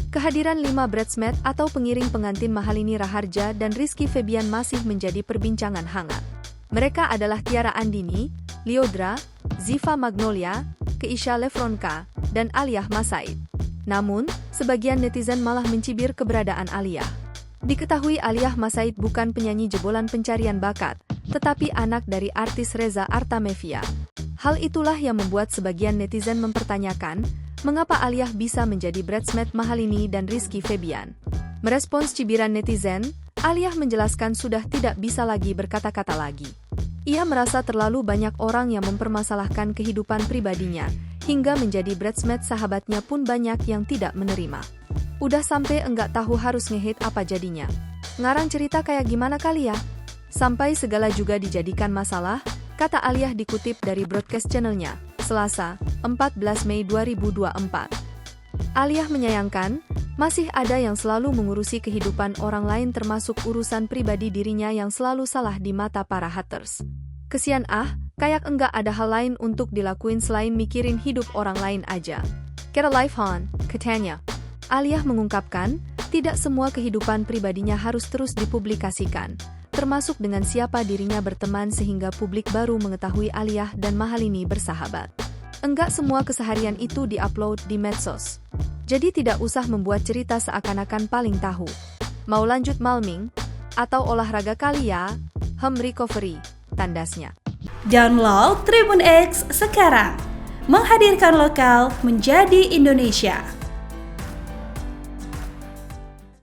Kehadiran 5 bridesmaid atau pengiring pengantin Mahalini Raharja dan Rizky Febian masih menjadi perbincangan hangat. Mereka adalah Tiara Andini, Lyodra, Ziva Magnolia, Keisha Lefronka, dan Aliyah Masaid. Namun, sebagian netizen malah mencibir keberadaan Aliyah. Diketahui Aliyah Masaid bukan penyanyi jebolan pencarian bakat, tetapi anak dari artis Reza Artamevia. Hal itulah yang membuat sebagian netizen mempertanyakan, mengapa Aliyah bisa menjadi bridesmaid Mahalini dan Rizky Febian. Merespons cibiran netizen, Aliyah menjelaskan sudah tidak bisa lagi berkata-kata lagi. Ia merasa terlalu banyak orang yang mempermasalahkan kehidupan pribadinya, hingga menjadi bridesmaid sahabatnya pun banyak yang tidak menerima. Udah sampai enggak tahu harus nge-hate apa jadinya. Ngarang cerita kayak gimana kali ya? Sampai segala juga dijadikan masalah, kata Aliyah dikutip dari broadcast channelnya, Selasa, 14 Mei 2024. Aliyah menyayangkan, masih ada yang selalu mengurusi kehidupan orang lain termasuk urusan pribadi dirinya yang selalu salah di mata para haters. Kesian kayak enggak ada hal lain untuk dilakuin selain mikirin hidup orang lain aja. Get a life on, katanya. Aliyah mengungkapkan, tidak semua kehidupan pribadinya harus terus dipublikasikan, termasuk dengan siapa dirinya berteman sehingga publik baru mengetahui Aliyah dan Mahalini bersahabat. Enggak semua keseharian itu diupload di medsos. Jadi tidak usah membuat cerita seakan-akan paling tahu. Mau lanjut malming? Atau olahraga kali ya? Recovery, tandasnya. Download Tribun X sekarang. Menghadirkan lokal menjadi Indonesia.